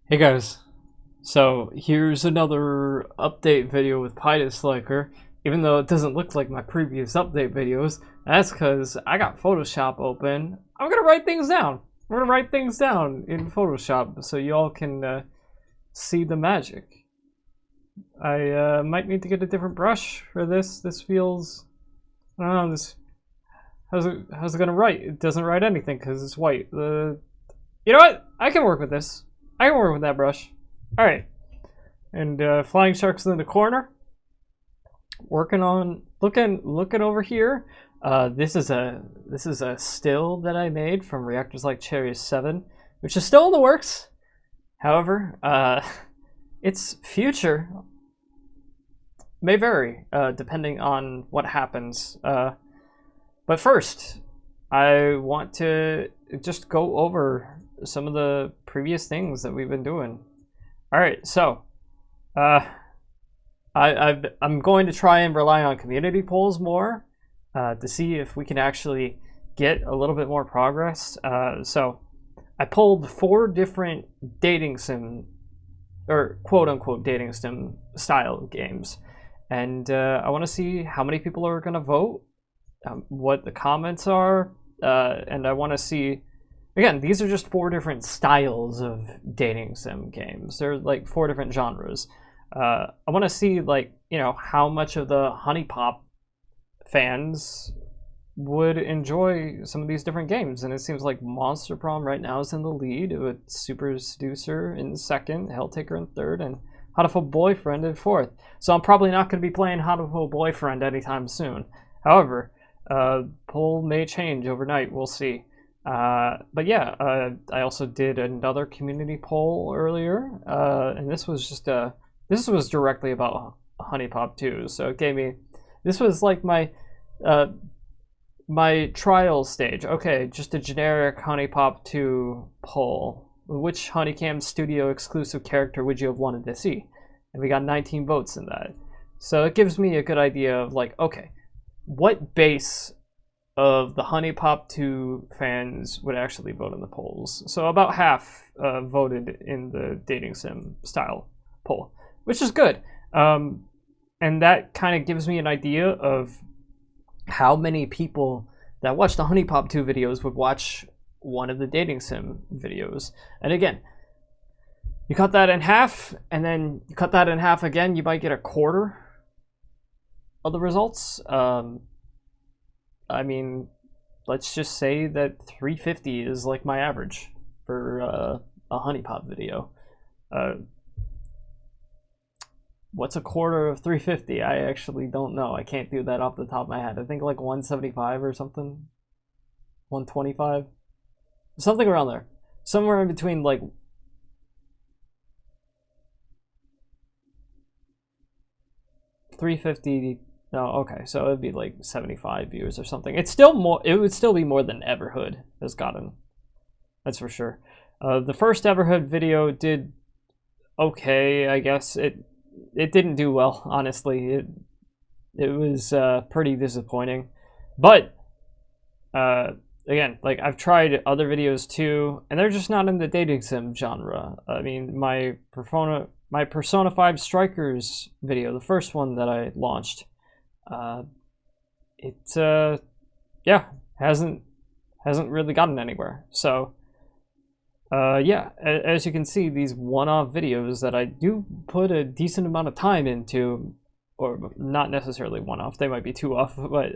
Hey guys, so here's another update video with PyDisliker. Even though it doesn't look like my previous update videos, that's because I got Photoshop open. I'm gonna write things down. I'm gonna write things down in Photoshop so y'all can see the magic. I might need to get a different brush for this. This feels, I don't know, how's it gonna write? It doesn't write anything because it's white. You know what? I can work with this. I can work with that brush. Alright. And Flying Shark's in the corner. Working on looking over here. This is a still that I made from Reactors Like Cherry 7, which is still in the works. However, its future may vary depending on what happens. But first, I want to just go over some of the previous things that we've been doing. All right, so I'm going to try and rely on community polls more to see if we can actually get a little bit more progress. So I pulled 4 different dating sim, or quote unquote dating sim style games, and I want to see how many people are going to vote, what the comments are, and I want to see. Again, these are just 4 different styles of dating sim games. They're like 4 different genres. I want to see, like, you know, how much of the HuniePop fans would enjoy some of these different games. And it seems like Monster Prom right now is in the lead, with Super Seducer in second, Helltaker in third, and Hatoful Boyfriend in fourth. So I'm probably not going to be playing Hatoful Boyfriend anytime soon. However, poll may change overnight. We'll see. But yeah, I also did another community poll earlier, and this was just this was directly about HuniePop 2. So it gave me, this was like my my trial stage. Okay, just a generic HuniePop 2 poll. Which HunieCam Studio exclusive character would you have wanted to see? And we got 19 votes in that. So it gives me a good idea of, like, okay, what base of the HuniePop 2 fans would actually vote in the polls. So about half voted in the dating sim style poll, which is good. And that kind of gives me an idea of how many people that watch the HuniePop 2 videos would watch one of the dating sim videos. And again, you cut that in half, and then you cut that in half again, you might get a quarter of the results. I mean, let's just say that 350 is like my average for a HuniePop video. What's a quarter of 350? I actually don't know. I can't do that off the top of my head. I think like 175 or something. 125? Something around there. Somewhere in between, like, $350. No, okay, so it would be like 75 views or something. It's still more. It would still be more than Everhood has gotten. That's for sure. The first Everhood video did okay, I guess. It didn't do well, honestly. It was pretty disappointing. But again, like, I've tried other videos too, and they're just not in the dating sim genre. I mean, my Persona 5 Strikers video, the first one that I launched, yeah, hasn't really gotten anywhere. So yeah, as you can see, these one-off videos that I do put a decent amount of time into, or not necessarily one-off, they might be two off, but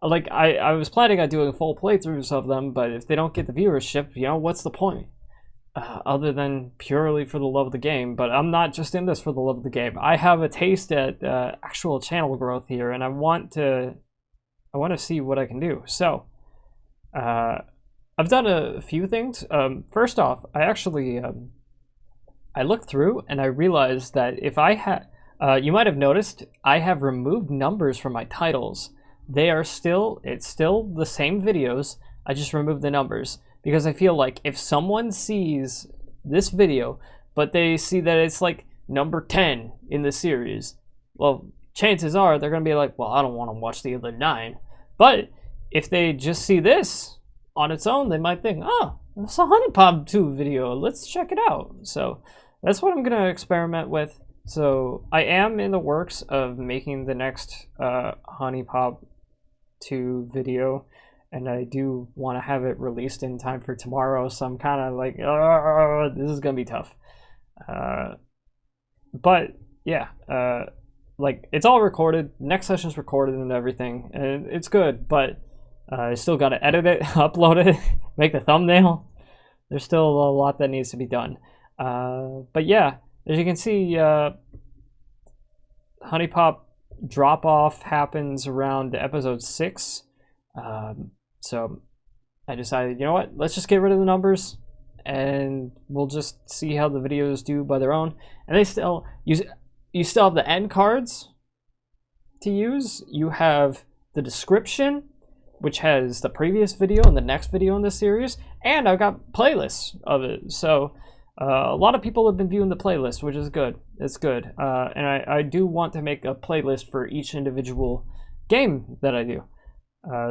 like, I was planning on doing full playthroughs of them, but if they don't get the viewership, you know, what's the point? Other than purely for the love of the game. But I'm not just in this for the love of the game. I have a taste at actual channel growth here, and I want to see what I can do. So I've done a few things. First off, I actually I looked through and I realized that if I had, you might have noticed, I have removed numbers from my titles. It's still the same videos. I just removed the numbers, because I feel like if someone sees this video, but they see that it's like number 10 in the series, well, chances are they're going to be like, well, I don't want to watch the other 9. But if they just see this, on its own, they might think, oh, it's a HuniePop 2 video, let's check it out. So that's what I'm going to experiment with. So I am in the works of making the next HuniePop 2 video, and I do want to have it released in time for tomorrow, so I'm kind of like, this is going to be tough. But yeah, like, it's all recorded, next session's recorded and everything, and it's good, but I still got to edit it, upload it, make the thumbnail. There's still a lot that needs to be done. But yeah, as you can see, HuniePop drop-off happens around episode 6. So I decided, you know what, let's just get rid of the numbers, and we'll just see how the videos do by their own. And they still use, you still have the end cards to use. You have the description, which has the previous video and the next video in this series, and I've got playlists of it. So a lot of people have been viewing the playlist, which is good. It's good. And I do want to make a playlist for each individual game that I do.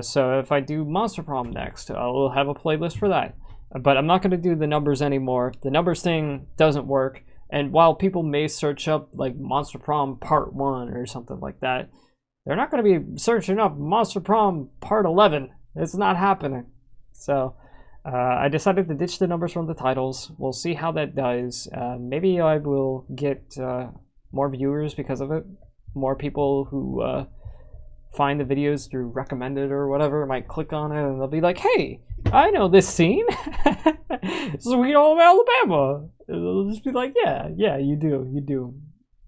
So if I do Monster Prom next, I'll have a playlist for that. But I'm not going to do the numbers anymore. The numbers thing doesn't work. And while people may search up like Monster Prom Part 1 or something like that, they're not going to be searching up Monster Prom Part 11. It's not happening. So I decided to ditch the numbers from the titles. We'll see how that does. Maybe I will get more viewers because of it. More people who find the videos through recommended or whatever might click on it, and they'll be like, hey, I know this scene. Sweet Home Alabama. They'll just be like, yeah, you do.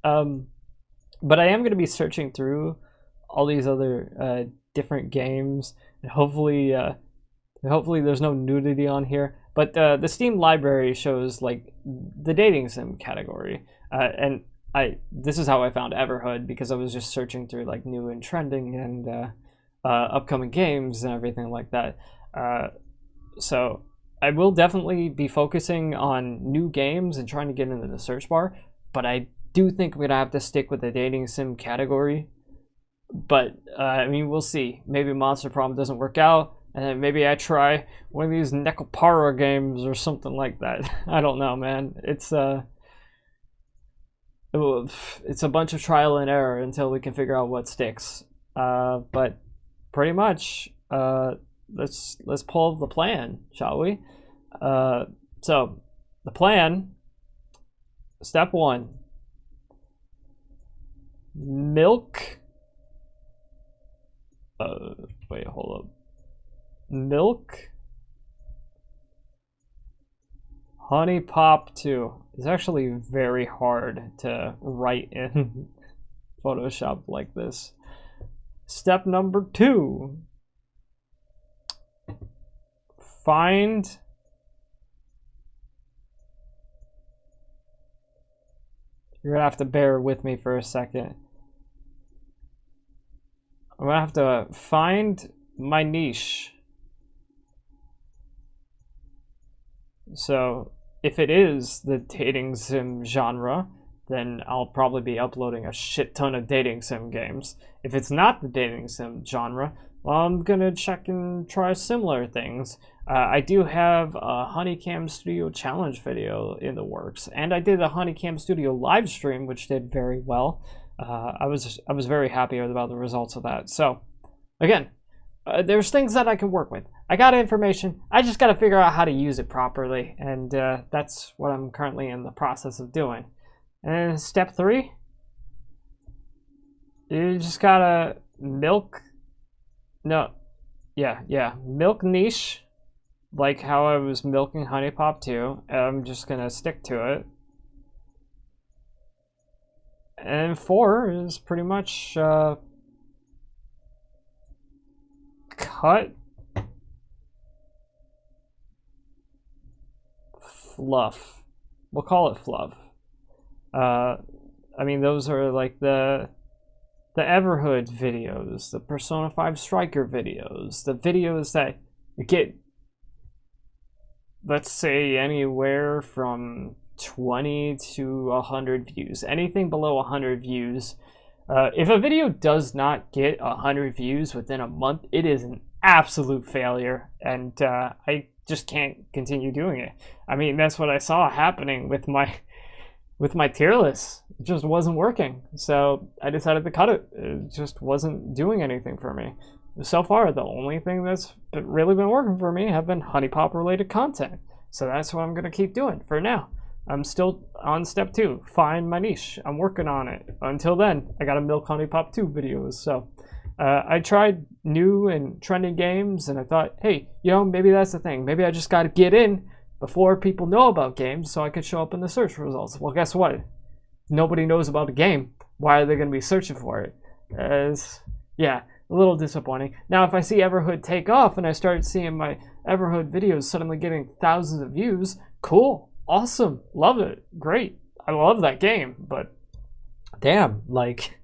But I am going to be searching through all these other different games, and hopefully there's no nudity on here. But the Steam library shows like the dating sim category, and this is how I found Everhood, because I was just searching through like new and trending and upcoming games and everything like that. So I will definitely be focusing on new games and trying to get into the search bar, but I do think I'm gonna have to stick with the dating sim category. But I mean, we'll see. Maybe Monster Prom doesn't work out, and then maybe I try one of these Nekopara games or something like that. I don't know, man. It's a bunch of trial and error until we can figure out what sticks. But pretty much, let's pull the plan, shall we? So the plan, step 1, milk. Wait, hold up. Milk HuniePop 2. It's actually very hard to write in Photoshop like this. Step number 2. Find You're gonna have to bear with me for a second. I'm gonna have to find my niche. So if it is the dating sim genre, then I'll probably be uploading a shit ton of dating sim games. If it's not the dating sim genre, well, I'm gonna check and try similar things. I do have a HunieCam Studio challenge video in the works, and I did a HunieCam Studio live stream, which did very well. I was very happy about the results of that. So, again, there's things that I can work with. I got information. I just got to figure out how to use it properly, and that's what I'm currently in the process of doing. And step 3, you just gotta milk niche, like how I was milking HuniePop 2. I'm just gonna stick to it. And 4 is pretty much cut fluff. We'll call it fluff. I mean, those are like the Everhood videos, the Persona 5 Striker videos, the videos that get, let's say, anywhere from 20 to 100 views. Anything below 100 views. If a video does not get 100 views within a month, it is an absolute failure, and I just can't continue doing it. I mean, that's what I saw happening with my tier list. It just wasn't working, so I decided to cut it. It just wasn't doing anything for me. So far, the only thing that's really been working for me have been HuniePop related content. So that's what I'm gonna keep doing for now. I'm still on step 2, find my niche. I'm working on it. Until then, I gotta milk HuniePop 2 videos. So I tried new and trending games, and I thought, hey, you know, maybe that's the thing. Maybe I just gotta get in before people know about games so I could show up in the search results. Well, guess what? Nobody knows about a game. Why are they gonna be searching for it? Yeah, a little disappointing. Now, if I see Everhood take off and I start seeing my Everhood videos suddenly getting thousands of views, cool, awesome, love it, great. I love that game, but damn, like,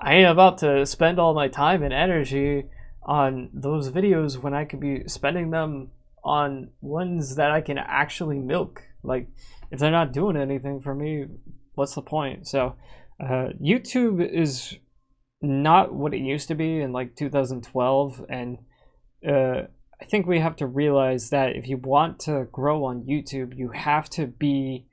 I ain't about to spend all my time and energy on those videos when I could be spending them on ones that I can actually milk. Like, if they're not doing anything for me, what's the point? So, YouTube is not what it used to be in like 2012, and I think we have to realize that if you want to grow on YouTube, you have to be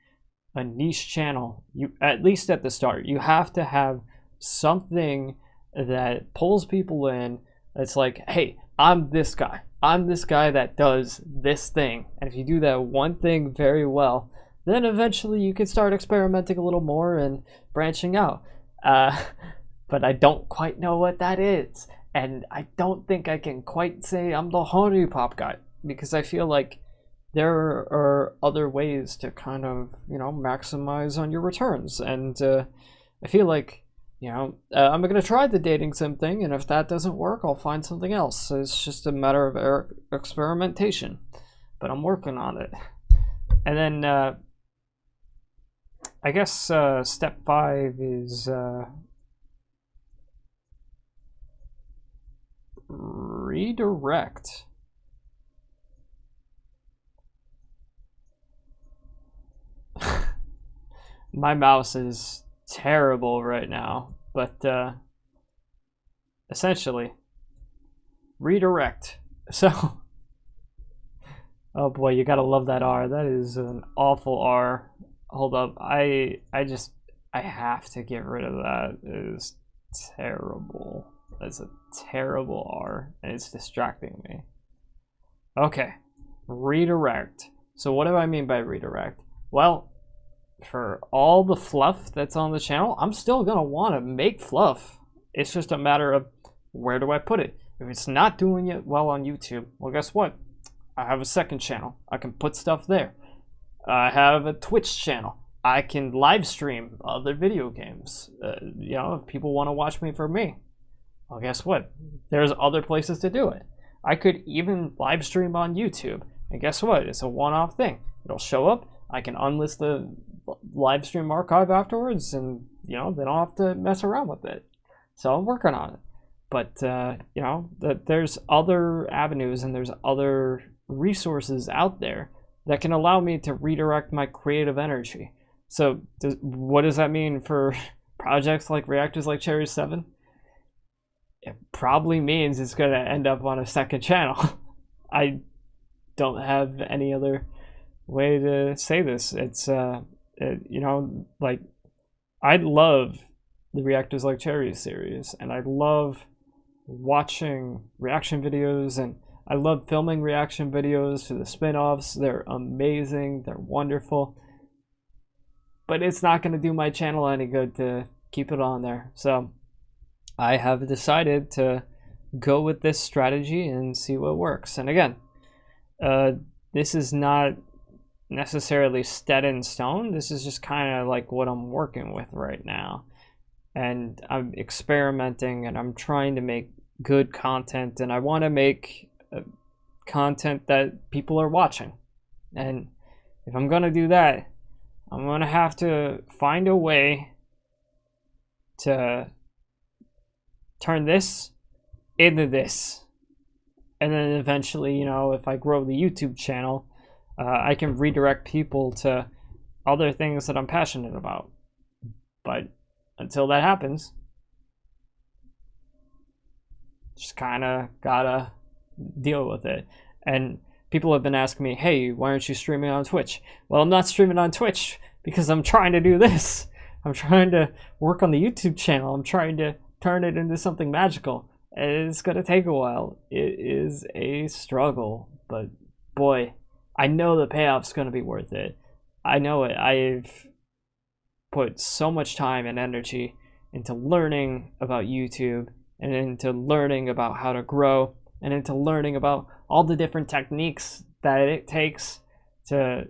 a niche channel. You, at least at the start, you have to have something that pulls people in. That's like, hey, I'm this guy that does this thing. And if you do that one thing very well, then eventually you can start experimenting a little more and branching out. But I don't quite know what that is. And I don't think I can quite say I'm the HuniePop guy, because I feel like there are other ways to kind of, you know, maximize on your returns. And I feel like, you know, I'm going to try the dating sim thing, and if that doesn't work, I'll find something else. So it's just a matter of experimentation, but I'm working on it. And then I guess step 5 is redirect. My mouse is terrible right now, but essentially redirect. So oh boy, you gotta love that R. That is an awful R. Hold up, I have to get rid of that. It is terrible. That's a terrible R, and it's distracting me. Okay, redirect. So what do I mean by redirect? Well, for all the fluff that's on the channel, I'm still gonna want to make fluff. It's just a matter of where do I put it. If it's not doing it well on YouTube, well, guess what? I have a second channel. I can put stuff there. I have a Twitch channel. I can live stream other video games. You know, if people want to watch me for me, well, guess what? There's other places to do it. I could even live stream on YouTube, and guess what? It's a one-off thing. It'll show up. I can unlist the live stream archive afterwards, and you know, they don't have to mess around with it. So I'm working on it. But you know, there's other avenues and there's other resources out there that can allow me to redirect my creative energy. So what does that mean for projects like Reactors Like Cherries 7? It probably means it's going to end up on a second channel. I don't have any other way to say this. It's you know, like, I love the Reactors Like Cherries series, and I love watching reaction videos, and I love filming reaction videos to the spin-offs. They're amazing, they're wonderful, but it's not going to do my channel any good to keep it on there. So I have decided to go with this strategy and see what works. And again, this is not necessarily set in stone. This is just kind of like what I'm working with right now, and I'm experimenting, and I'm trying to make good content, and I want to make content that people are watching. And if I'm gonna do that, I'm gonna have to find a way to turn this into this, and then eventually, you know, if I grow the YouTube channel, I can redirect people to other things that I'm passionate about. But until that happens, just kind of gotta deal with it. And people have been asking me, hey, why aren't you streaming on Twitch? Well, I'm not streaming on Twitch because I'm trying to do this. I'm trying to work on the YouTube channel. I'm trying to turn it into something magical. It's going to take a while. It is a struggle, but boy, I know the payoff's going to be worth it. I know it. I've put so much time and energy into learning about YouTube and into learning about how to grow and into learning about all the different techniques that it takes to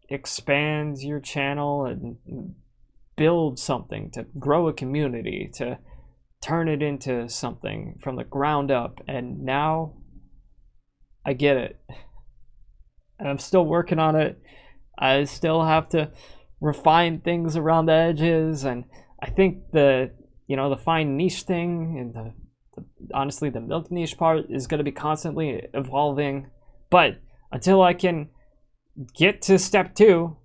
expand your channel and build something, to grow a community, to turn it into something from the ground up. And now I get it. And I'm still working on it. I still have to refine things around the edges, and I think the fine niche thing and honestly the milk niche part is going to be constantly evolving. But until I can get to step 2,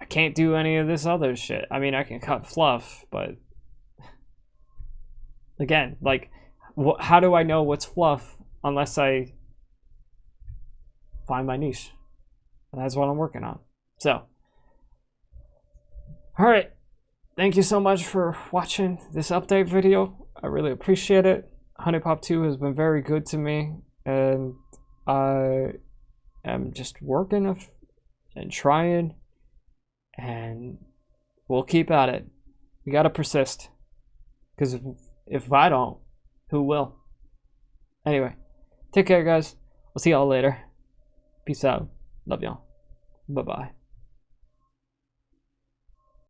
I can't do any of this other shit. I mean, I can cut fluff, but again, like, how do I know what's fluff unless I find my niche? And that's what I'm working on. So, alright, thank you so much for watching this update video. I really appreciate it. HuniePop 2 has been very good to me, and I am just working and trying, and we'll keep at it. We gotta persist, because if I don't, who will? Anyway, take care, guys. We'll see y'all later. Peace out. Love y'all. Bye-bye.